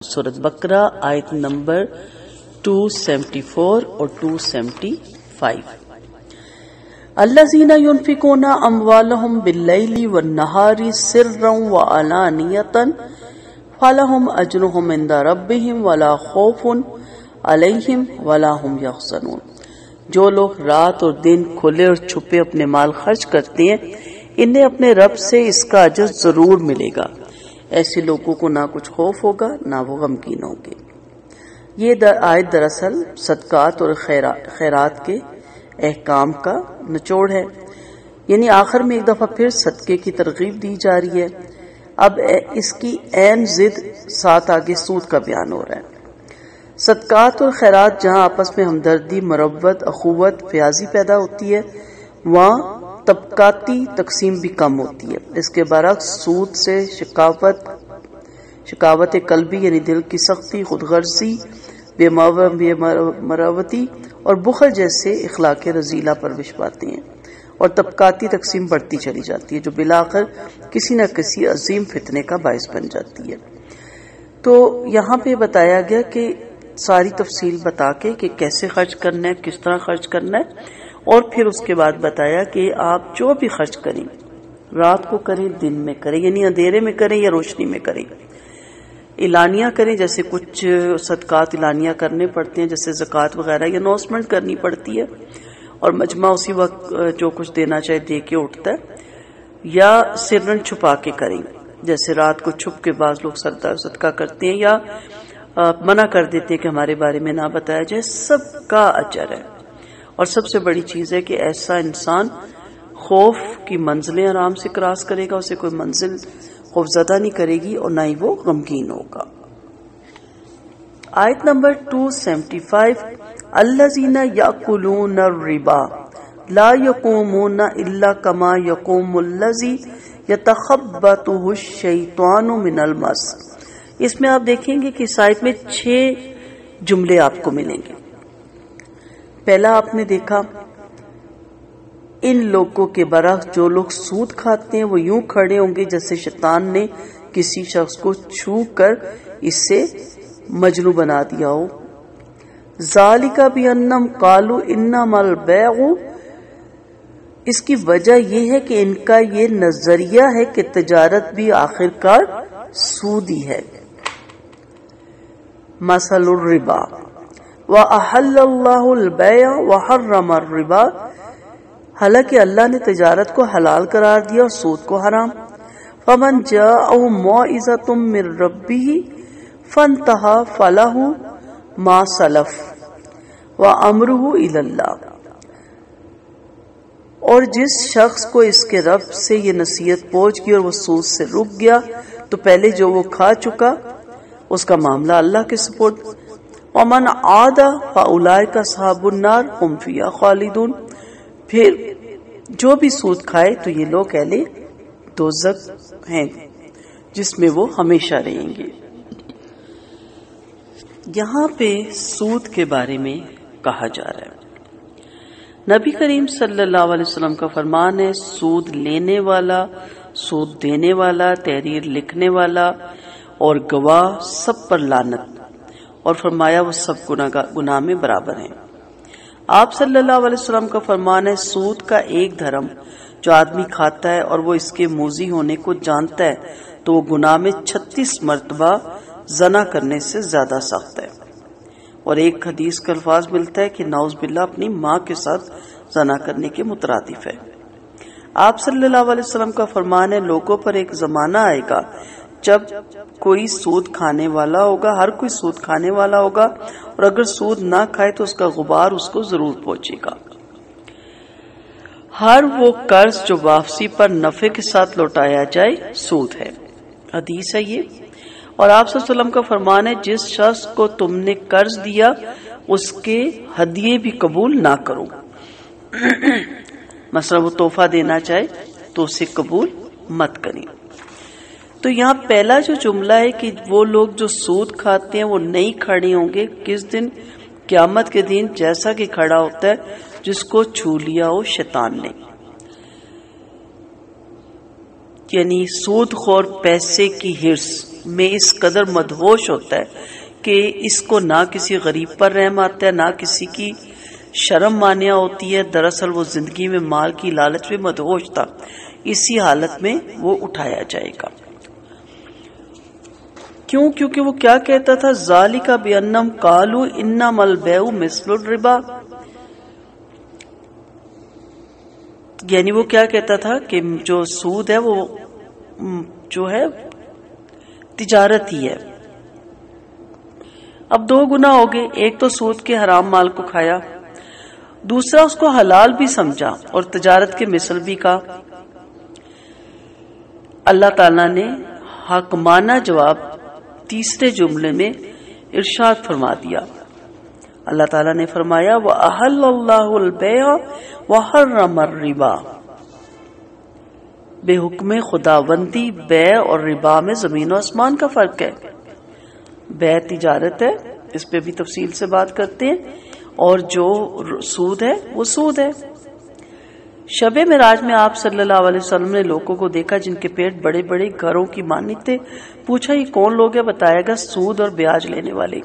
سورۃ بقرہ آیت نمبر 274 اور 275۔ الذین ينفقون اموالهم باللیل والنہار سرا وعلانیۃ فلہم اجرهم عند ربهم ولا خوف علیہم ولا هم یحزنون۔ جو لوگ رات اور دن کھلے اور چھپے اپنے مال خرچ کرتے ہیں انہیں اپنے رب سے اس کا اجر ضرور ملے گا، ایسے لوگوں کو نہ کچھ خوف ہوگا نہ وہ غمگین ہوں گے۔ یہ آیت دراصل صدقات اور خیرات کے احکام کا نچوڑ ہے، یعنی آخر میں ایک دفعہ پھر صدقے کی ترغیب دی جا رہی ہے۔ اب اس کی عین ضد ساتھ آگے سود کا بیان ہو رہا ہے۔ صدقات اور خیرات جہاں آپس میں ہمدردی، مروت، اخوت، فیاضی پیدا ہوتی ہے، وہاں طبقاتی تقسیم بھی کم ہوتی ہے۔ اس کے برعکس سود سے شکاوت قلبی یعنی دل کی سختی، خود غرضی، بے مروتی اور بخل جیسے اخلاق رذیلہ پرورش پاتے ہیں، اور طبقاتی تقسیم بڑھتی چلی جاتی ہے جو بالآخر کسی نہ کسی عظیم فتنے کا باعث بن جاتی ہے۔ تو یہاں پہ بتایا گیا کہ ساری تفصیل بتا کے کہ کیسے خرچ کرنا ہے، کس طرح خرچ کرنا ہے، اور پھر اس کے بعد بتایا کہ آپ جو بھی خرچ کریں، رات کو کریں، دن میں کریں، یعنی اندھیرے میں کریں یا روشنی میں کریں، اعلانیہ کریں، جیسے کچھ صدقات اعلانیہ کرنے پڑتے ہیں، جیسے زکوٰۃ وغیرہ یہ اناؤنسمنٹ کرنی پڑتی ہے اور مجمع اسی وقت جو کچھ دینا چاہے دے کے اٹھتا ہے، یا سرن چھپا کے کریں، جیسے رات کو چھپ کے بعض لوگ صدقہ کرتے ہیں یا منع کر دیتے ہیں کہ ہمارے بارے میں نہ بتایا جائے۔ سب کا اجر ہے، اور سب سے بڑی چیز ہے کہ ایسا انسان خوف کی منزلیں آرام سے کراس کرے گا، اسے کوئی منزل خوف زدہ نہیں کرے گی اور نہ ہی وہ غمگین ہوگا۔ آیت نمبر 275، الذین یأکلون الربا لا یقومون الا کما یقوم الذی یتخبطہ الشیطان من المس۔ اس میں آپ دیکھیں گے کہ اس آیت میں 6 جملے آپ کو ملیں گے۔ پہلا آپ نے دیکھا ان لوگوں کے برعکس جو لوگ سود کھاتے ہیں وہ یوں کھڑے ہوں گے جیسے شیطان نے کسی شخص کو چھو کر اس سے مجنون بنا دیا ہو۔ ذالک بانہم قالوا انما البیع، اس کی وجہ یہ ہے کہ ان کا یہ نظریہ ہے کہ تجارت بھی آخرکار سود ہی ہے۔ مثل الربا وَأَحَلَّ اللَّهُ الْبَيْعَ وَحَرَّمَ الرِّبَا، حالانکہ اللہ نے تجارت کو حلال قرار دیا اور سود کو حرام۔ فَمَنْ جَاءَهُ مَوْعِظَةٌ مِّن رَّبِّهِ فَانْتَهَىٰ فَلَهُ مَا سَلَفَ وَأَمْرُهُ إِلَى اللَّهِ، اور جس شخص کو اس کے رب سے یہ نصیحت پہنچ گئی اور وہ سود سے رک گیا تو پہلے جو وہ کھا چکا اس کا معاملہ اللہ کے سپرد۔ وَمَنْ عَادَ فَأُولَٰئِكَ أَصْحَابُ النَّارِ هُمْ فِيهَا خَالِدُونَ، پھر جو بھی سود کھائے تو یہ لوگ اہل دوزخ ہیں جس میں وہ ہمیشہ رہیں گے۔ یہاں پہ سود کے بارے میں کہا جا رہا ہے، نبی کریم صلی اللہ علیہ وسلم کا فرمان ہے، سود لینے والا، سود دینے والا، تحریر لکھنے والا اور گواہ سب پر لعنت، اور فرمایا وہ سب گناہ میں برابر ہیں۔ آپ صلی اللہ علیہ وسلم کا فرمان ہے، سود کا ایک دھرم جو آدمی کھاتا ہے اور وہ اس کے موذی ہونے کو جانتا ہے تو وہ گناہ میں 36 مرتبہ زنا کرنے سے زیادہ سخت ہے، اور ایک حدیث کا الفاظ ملتا ہے کہ نعوذ باللہ اپنی ماں کے ساتھ زنا کرنے کے مترادف ہے۔ آپ صلی اللہ علیہ وسلم کا فرمان ہے، لوگوں پر ایک زمانہ آئے گا جب کوئی سود کھانے والا ہوگا، ہر کوئی سود کھانے والا ہوگا، اور اگر سود نہ کھائے تو اس کا غبار اس کو ضرور پہنچے گا۔ ہر وہ قرض جو واپسی پر نفع کے ساتھ لوٹایا جائے سود ہے، حدیث ہے یہ۔ اور آپ صلی اللہ علیہ وسلم کا فرمان ہے، جس شخص کو تم نے قرض دیا اس کے ہدیے بھی قبول نہ کرو، مثلا وہ تحفہ دینا چاہے تو اسے قبول مت کریں۔ تو یہاں پہلا جو جملہ ہے کہ وہ لوگ جو سود کھاتے ہیں وہ نہیں کھڑے ہوں گے کس دن؟ قیامت کے دن، جیسا کہ کھڑا ہوتا ہے جس کو چھو لیا ہو شیطان نے، یعنی سود خور پیسے کی ہرس میں اس قدر مدہوش ہوتا ہے کہ اس کو نہ کسی غریب پر رحم آتا ہے، نہ کسی کی شرم مانیا ہوتی ہے۔ دراصل وہ زندگی میں مال کی لالچ میں مدہوش تھا، اسی حالت میں وہ اٹھایا جائے گا۔ کیوں؟ کیونکہ وہ کیا کہتا تھا، ذالک بانہم قالوا انما البیع مثل الربا، یعنی وہ کیا کہتا تھا کہ جو سود ہے وہ جو ہے تجارت ہی ہے۔ اب دو گناہ ہو گئے، ایک تو سود کے حرام مال کو کھایا، دوسرا اس کو حلال بھی سمجھا اور تجارت کے مثل بھی کہا۔ اللہ تعالیٰ نے حاکمانہ جواب تیسرے جملے میں ارشاد فرما دیا۔ اللہ تعالیٰ نے فرمایا وَأَحَلَّ اللَّهُ الْبَيْعَ وَحَرَّمَ الرِّبَا، بے حکم خداوندی بیع اور ربا میں زمین و آسمان کا فرق ہے۔ بیع تجارت ہے، اس پہ بھی تفصیل سے بات کرتے ہیں، اور جو سود ہے وہ سود ہے۔ شب معراج میں آپ صلی اللہ علیہ وسلم نے لوگوں کو دیکھا جن کے پیٹ بڑے بڑے گھروں کی مانند تھے۔ پوچھا یہ کون لوگ ہیں؟ بتایا گا سود اور بیاج لینے والے۔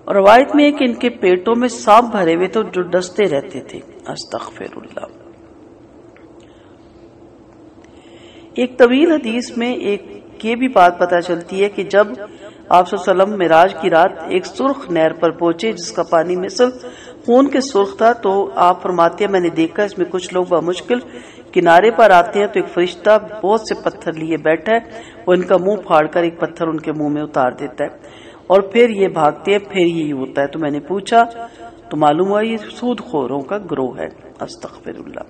اور روایت میں ہے کہ ان کے پیٹوں میں سانپ بھرے ہوئے تھے جو ڈستے رہتے تھے۔ استغفر اللہ۔ ایک طویل حدیث میں ایک یہ بھی بات پتہ چلتی ہے کہ جب آپ صلی اللہ علیہ وسلم معراج کی رات ایک سرخ نہر پر پہنچے جس کا پانی مثل خون کے سرخ تھا، تو آپ فرماتے ہیں میں نے دیکھا اس میں کچھ لوگ بمشکل کنارے پر آتے ہیں تو ایک فرشتہ بہت سے پتھر لیے بیٹھا ہے، وہ ان کا منہ پھاڑ کر ایک پتھر ان کے منہ میں اتار دیتا ہے اور پھر یہ بھاگتے ہیں، پھر یہی ہوتا ہے۔ تو میں نے پوچھا تو معلوم ہوا یہ سود خوروں کا گروہ ہے۔ استغفر اللہ۔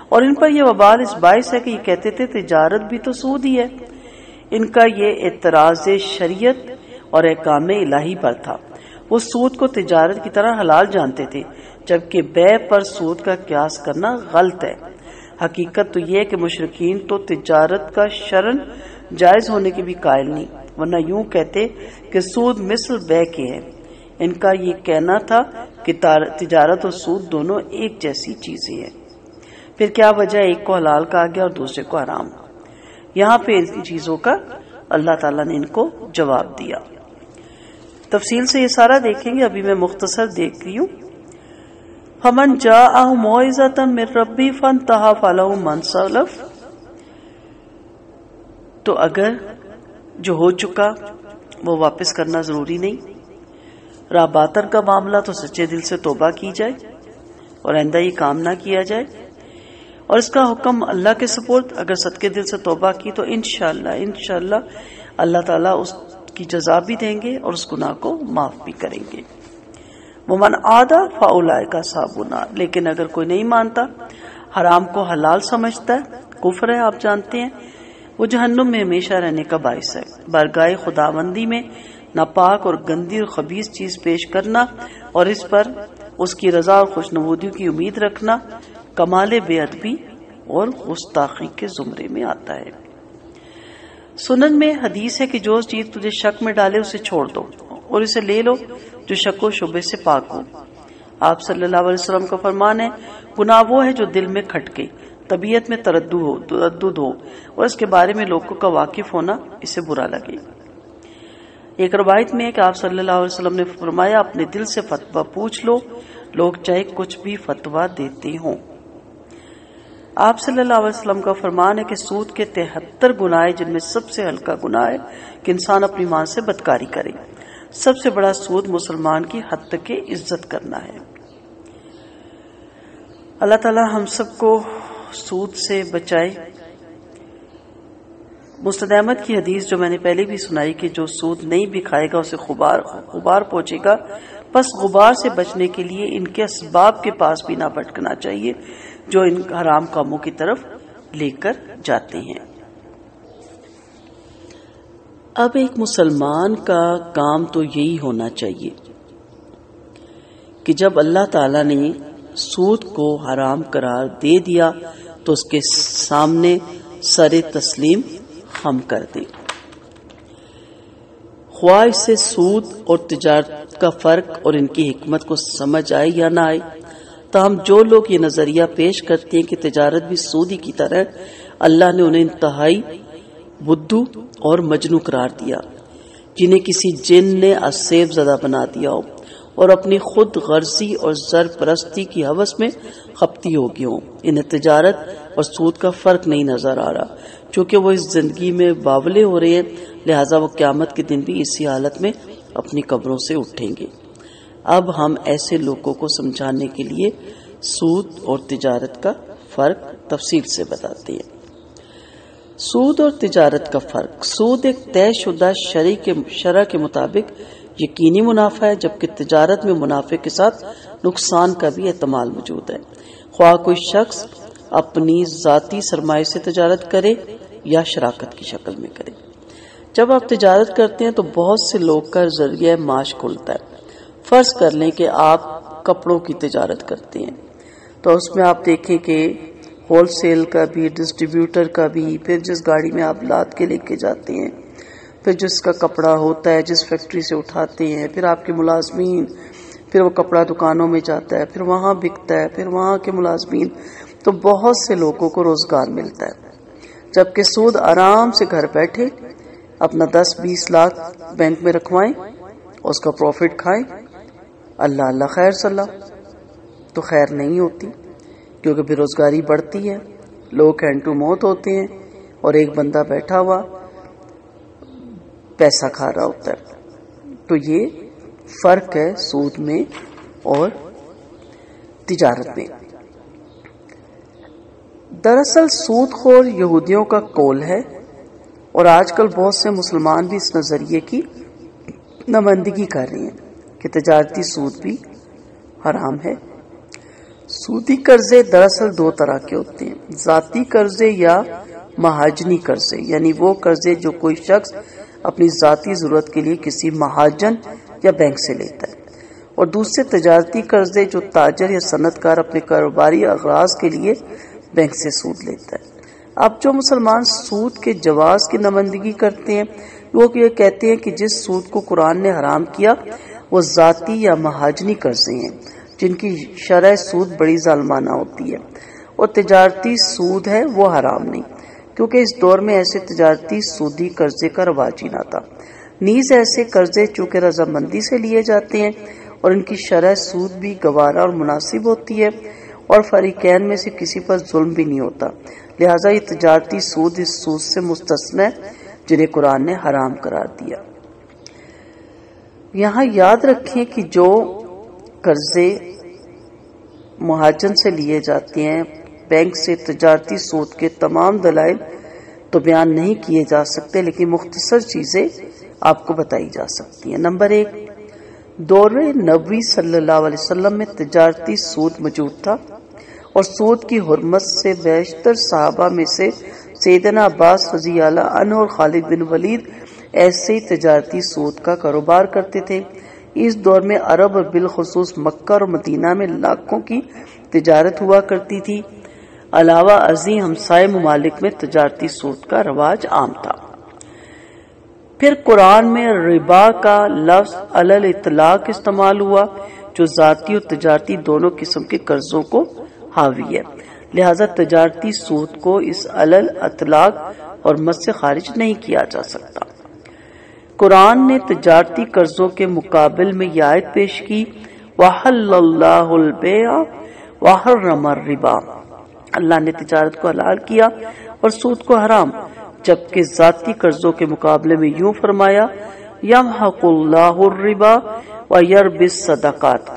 اور ان پر یہ وبال اس باعث ہے کہ یہ کہتے تھے تجارت بھی تو سود ہی ہے۔ ان کا یہ اعتراض شریعت اور احکام الہی پر تھا۔ وہ سود کو تجارت کی طرح حلال جانتے تھے، جبکہ بیع پر سود کا قیاس کرنا غلط ہے۔ حقیقت تو یہ ہے کہ مشرکین تو تجارت کا شرعاً جائز ہونے کے بھی قائل نہیں، ورنہ یوں کہتے کہ سود مثل بیع کے ہے۔ ان کا یہ کہنا تھا کہ تجارت اور سود دونوں ایک جیسی چیزیں ہیں، پھر کیا وجہ ایک کو حلال کہا گیا اور دوسرے کو حرام؟ یہاں پہ ان چیزوں کا اللہ تعالیٰ نے ان کو جواب دیا۔ تفصیل سے یہ سارا دیکھیں گے، ابھی میں مختصر دیکھ رہی ہوں۔ فَمَنْ جَاءَهُ مَوْعِظَةٌ مِّن رَّبِّهِ فَانتَهَىٰ فَلَهُ مَا سَلَفَ، تو اگر جو ہو چکا وہ واپس کرنا ضروری نہیں۔ راہ باطن کا معاملہ تو سچے دل سے توبہ کی جائے اور آئندہ یہ کام نہ کیا جائے، اور اس کا حکم اللہ کے سپرد۔ اگر صدقے دل سے توبہ کی تو انشاءاللہ اللہ تعالیٰ اس کی جزا بھی دیں گے اور اس گناہ کو معاف بھی کریں گے۔ وَمَنْ عَادَ فَأُولَٰئِكَ أَصْحَابُ النَّارِ، لیکن اگر کوئی نہیں مانتا، حرام کو حلال سمجھتا ہے، کفر ہے، آپ جانتے ہیں، وہ جہنم میں ہمیشہ رہنے کا باعث ہے۔ بارگاہ خداوندی میں ناپاک اور گندی اور خبیث چیز پیش کرنا اور اس پر اس کی رضا اور خوشنودی کی امید رکھنا کمال بے ادبی اور گستاخی کے زمرے میں آتا ہے۔ سنن میں حدیث ہے کہ جو چیز تجھے شک میں ڈالے اسے چھوڑ دو اور اسے لے لو جو شک و شبے سے پاک ہو۔ آپ صلی اللہ علیہ وسلم کا فرمان ہے گناہ وہ ہے جو دل میں کھٹکے، طبیعت میں تردد ہو اور اس کے بارے میں لوگوں کا واقف ہونا اسے برا لگے۔ ایک روایت میں ہے کہ آپ صلی اللہ علیہ وسلم نے فرمایا اپنے دل سے فتویٰ پوچھ لو، لوگ چاہے کچھ بھی فتویٰ دیتے ہوں۔ آپ صلی اللہ علیہ وسلم کا فرمان ہے کہ سود کے 73 گناہ ہیں، جن میں سب سے ہلکا گناہ ہے کہ انسان اپنی ماں سے بدکاری کرے۔ سب سے بڑا سود مسلمان کی حد تک عزت کرنا ہے۔ اللہ تعالی ہم سب کو سود سے بچائے۔ مسند احمد کی حدیث جو میں نے پہلے بھی سنائی کہ جو سود نہیں بھی کھائے گا اسے غبار پہنچے گا، بس غبار سے بچنے کے لیے ان کے اسباب کے پاس بھی نہ بھٹکنا چاہیے جو ان حرام کاموں کی طرف لے کر جاتے ہیں۔ اب ایک مسلمان کا کام تو یہی ہونا چاہیے کہ جب اللہ تعالی نے سود کو حرام قرار دے دیا تو اس کے سامنے سر تسلیم خم کر دے، خواہ اس سے سود اور تجارت کا فرق اور ان کی حکمت کو سمجھ آئے یا نہ آئے۔ تاہم جو لوگ یہ نظریہ پیش کرتے ہیں کہ تجارت بھی سودی کی طرح، اللہ نے انہیں انتہائی بدھو اور مجنو قرار دیا، جنہیں کسی جن نے اسیب زدہ بنا دیا ہو اور اپنی خود غرضی اور زر پرستی کی ہوس میں خپتی ہو گئی ہوں۔ انہیں تجارت اور سود کا فرق نہیں نظر آ رہا، چونکہ وہ اس زندگی میں باولے ہو رہے ہیں، لہٰذا وہ قیامت کے دن بھی اسی حالت میں اپنی قبروں سے اٹھیں گے۔ اب ہم ایسے لوگوں کو سمجھانے کے لیے سود اور تجارت کا فرق تفصیل سے بتاتے ہیں۔ سود اور تجارت کا فرق: سود ایک طے شدہ شرع کے مطابق یقینی منافع ہے، جبکہ تجارت میں منافع کے ساتھ نقصان کا بھی احتمال موجود ہے، خواہ کوئی شخص اپنی ذاتی سرمایہ سے تجارت کرے یا شراکت کی شکل میں کرے۔ جب آپ تجارت کرتے ہیں تو بہت سے لوگ کا ذریعہ معاش کھلتا ہے۔ فرض کر لیں کہ آپ کپڑوں کی تجارت کرتے ہیں، تو اس میں آپ دیکھیں کہ ہول سیل کا بھی، ڈسٹریبیوٹر کا بھی، پھر جس گاڑی میں آپ لاد کے لے کے جاتے ہیں، پھر جس کا کپڑا ہوتا ہے جس فیکٹری سے اٹھاتے ہیں، پھر آپ کے ملازمین، پھر وہ کپڑا دکانوں میں جاتا ہے، پھر وہاں بکتا ہے، پھر وہاں کے ملازمین، تو بہت سے لوگوں کو روزگار ملتا ہے۔ جبکہ سود آرام سے گھر بیٹھے اپنا 10-20 لاکھ بینک میں رکھوائیں، اس کا پروفٹ کھائیں، اللہ اللہ خیر صلاح، تو خیر نہیں ہوتی، کیونکہ بے روزگاری بڑھتی ہے، لوگ ہینڈ ٹو موت ہوتے ہیں، اور ایک بندہ بیٹھا ہوا پیسہ کھا رہا ہوتا ہے۔ تو یہ فرق ہے سود میں اور تجارت میں۔ دراصل سود خور یہودیوں کا قول ہے، اور آج کل بہت سے مسلمان بھی اس نظریے کی نمائندگی کر رہے ہیں کہ تجارتی سود بھی حرام ہے۔ سودی قرضے دراصل دو طرح کے ہوتے ہیں: ذاتی قرضے یا مہاجنی قرضے، یعنی وہ قرضے جو کوئی شخص اپنی ذاتی ضرورت کے لیے کسی مہاجن یا بینک سے لیتا ہے، اور دوسرے تجارتی قرضے جو تاجر یا صنعت کار اپنے کاروباری اغراض کے لیے بینک سے سود لیتا ہے۔ اب جو مسلمان سود کے جواز کی نمائندگی کرتے ہیں، وہ یہ کہتے ہیں کہ جس سود کو قرآن نے حرام کیا وہ ذاتی یا مہاجنی قرضے ہیں، جن کی شرح سود بڑی ظالمانہ ہوتی ہے، اور تجارتی سود ہے وہ حرام نہیں، کیونکہ اس دور میں ایسے تجارتی سودی قرضے کا رواج ہی نہ تھا۔ نیز ایسے قرضے چونکہ رضامندی سے لیے جاتے ہیں اور ان کی شرح سود بھی گوارا اور مناسب ہوتی ہے، اور فریقین میں سے کسی پر ظلم بھی نہیں ہوتا، لہٰذا یہ تجارتی سود اس سود سے مستثنی ہے جنہیں قرآن نے حرام قرار دیا۔ یہاں یاد رکھیں کہ جو قرضے مہاجن سے لیے جاتے ہیں بینک سے، تجارتی سود کے تمام دلائل تو بیان نہیں کیے جا سکتے، لیکن مختصر چیزیں آپ کو بتائی جا سکتی ہیں۔ نمبر 1، دور نبوی صلی اللہ علیہ وسلم میں تجارتی سود موجود تھا، اور سود کی حرمت سے بیشتر صحابہ میں سے سیدنا عباس رضی اللہ عنہ اور خالد بن ولید ایسے ہی تجارتی سود کا کاروبار کرتے تھے۔ اس دور میں عرب اور بالخصوص مکہ اور مدینہ میں لاکھوں کی تجارت ہوا کرتی تھی۔ علاوہ ازیں ہمسائے ممالک میں تجارتی سود کا رواج عام تھا۔ پھر قرآن میں ربا کا لفظ علی الاطلاق استعمال ہوا، جو ذاتی اور تجارتی دونوں قسم کے قرضوں کو حاوی ہے، لہذا تجارتی سود کو اس علی الاطلاق حرمت سے خارج نہیں کیا جا سکتا۔ قرآن نے تجارتی قرضوں کے مقابل میں یہ آیت پیش کی، وَحَلَّ اللَّهُ الْبَيْعَ وَحَرَّمَ الرِّبَا، اللہ نے تجارت کو حلال کیا اور سود کو حرام، جبکہ ذاتی قرضوں کے مقابلے میں یوں فرمایا، یمحق اللہ الربا ویربی الصدقات۔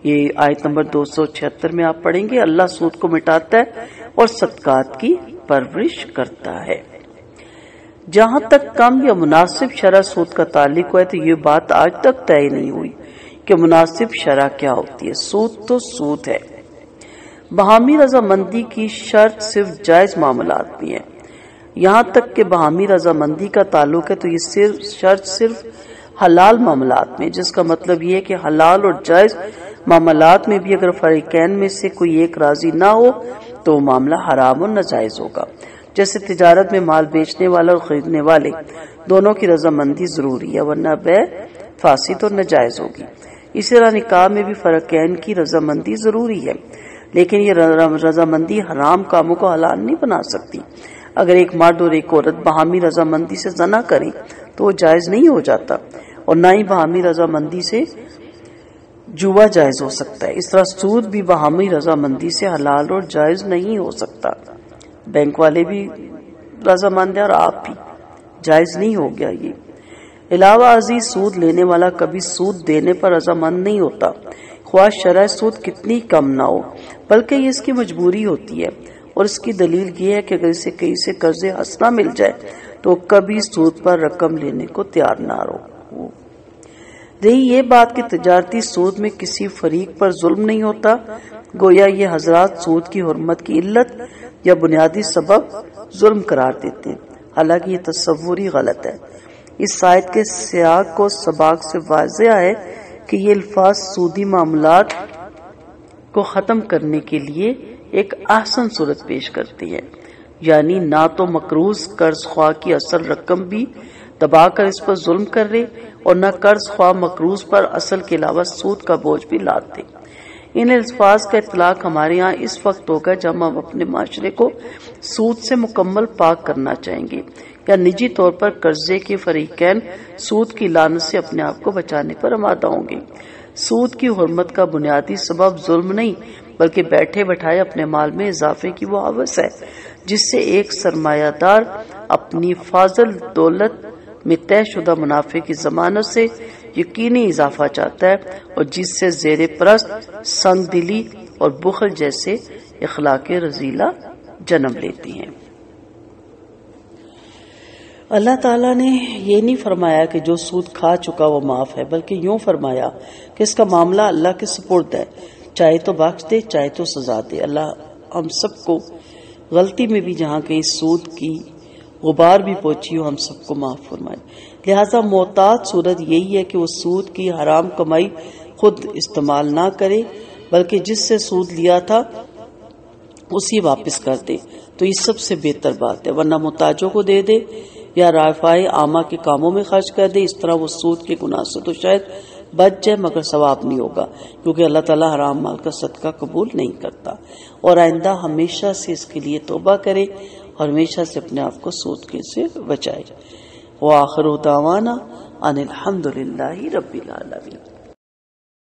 یہ آیت نمبر 276 میں آپ پڑھیں گے، اللہ سود کو مٹاتا ہے اور صدقات کی پرورش کرتا ہے۔ جہاں تک کم یا مناسب شرح سود کا تعلق ہے تو یہ بات آج تک طے نہیں ہوئی کہ مناسب شرح کیا ہوتی ہے۔ سود تو سود ہے۔ باہمی رضامندی کی شرط صرف جائز معاملات میں ہے، یہاں تک کہ باہمی رضامندی کا تعلق ہے تو یہ شرط صرف حلال معاملات میں، جس کا مطلب یہ ہے کہ حلال اور جائز معاملات میں بھی اگر فریقین میں سے کوئی ایک راضی نہ ہو تو وہ معاملہ حرام اور ناجائز ہوگا۔ جیسے تجارت میں مال بیچنے والا اور خریدنے والے دونوں کی رضامندی ضروری ہے، ورنہ بیع فاسد اور ناجائز ہوگی۔ اسی طرح نکاح میں بھی فریقین کی رضامندی ضروری ہے، لیکن یہ رضامندی حرام کاموں کو حلال نہیں بنا سکتی۔ اگر ایک مرد اور ایک عورت باہمی رضامندی سے زنا کریں تو وہ جائز نہیں ہو جاتا، اور نہ ہی باہمی رضامندی سے جوا جائز ہو سکتا ہے۔ اس طرح سود بھی باہمی رضامندی سے حلال اور جائز نہیں ہو سکتا۔ بینک والے بھی رضامند ہیں اور آپ بھی، جائز نہیں ہو گیا یہ۔ علاوہ ازیں سود لینے والا کبھی سود دینے پر رضامند نہیں ہوتا، خواہ شرح سود کتنی کم نہ ہو، بلکہ یہ اس کی مجبوری ہوتی ہے، اور اس کی دلیل یہ ہے کہ اگر اسے کہیں سے قرض حسنہ مل جائے تو کبھی سود پر رقم لینے کو تیار نہ ہو۔ رہی یہ بات کہ تجارتی سود میں کسی فریق پر ظلم نہیں ہوتا، گویا یہ حضرات سود کی حرمت کی علت یا بنیادی سبب ظلم قرار دیتے ہیں، حالانکہ یہ تصور ہی غلط ہے۔ اس آیت کے سیاق کو سباق سے واضح ہے کہ یہ الفاظ سودی معاملات کو ختم کرنے کے لیے ایک احسن صورت پیش کرتی ہے، یعنی نہ تو مقروض قرض خواہ کی اصل رقم بھی دبا کر اس پر ظلم کر رہے اور نہ قرض خواہ مقروض پر اصل کے علاوہ سود کا بوجھ بھی لاد دے۔ ان الفاظ کا اطلاق ہمارے ہاں اس وقت ہوگا جب ہم اپنے معاشرے کو سود سے مکمل پاک کرنا چاہیں گے، یا نجی طور پر قرضے کے فریقین سود کی لعنت سے اپنے آپ کو بچانے پر آمادہ ہوں گے۔ سود کی حرمت کا بنیادی سبب ظلم نہیں بلکہ بیٹھے بٹھائے اپنے مال میں اضافے کی وہ ہوس ہے جس سے ایک سرمایہ دار اپنی فاضل دولت میں طے شدہ منافع کی ضمانت سے یقینی اضافہ چاہتا ہے، اور جس سے زیر پرست سنگ دلی اور بخل جیسے اخلاق رذیلہ جنم لیتی ہیں۔ اللہ تعالیٰ نے یہ نہیں فرمایا کہ جو سود کھا چکا وہ معاف ہے، بلکہ یوں فرمایا کہ اس کا معاملہ اللہ کے سپرد ہے، چاہے تو بخش دے چاہے تو سزا دے۔ اللہ ہم سب کو غلطی میں بھی جہاں کہیں سود کی غبار بھی پہنچی ہو ہم سب کو معاف فرمائے۔ لہذا محتاط صورت یہی ہے کہ وہ سود کی حرام کمائی خود استعمال نہ کرے بلکہ جس سے سود لیا تھا اسی واپس کر دے، تو یہ سب سے بہتر بات ہے، ورنہ محتاجوں کو دے دے یا رافعہ عامہ کے کاموں میں خرچ کر دے۔ اس طرح وہ سود کے گناہ سے تو شاید بچ جائے مگر ثواب نہیں ہوگا، کیونکہ اللہ تعالیٰ حرام مال کا صدقہ قبول نہیں کرتا، اور آئندہ ہمیشہ سے اس کے لیے توبہ کرے اور ہمیشہ سے اپنے آپ کو سود کے سے بچائے۔ وآخر دعوانا ان الحمد للہ رب العالمین۔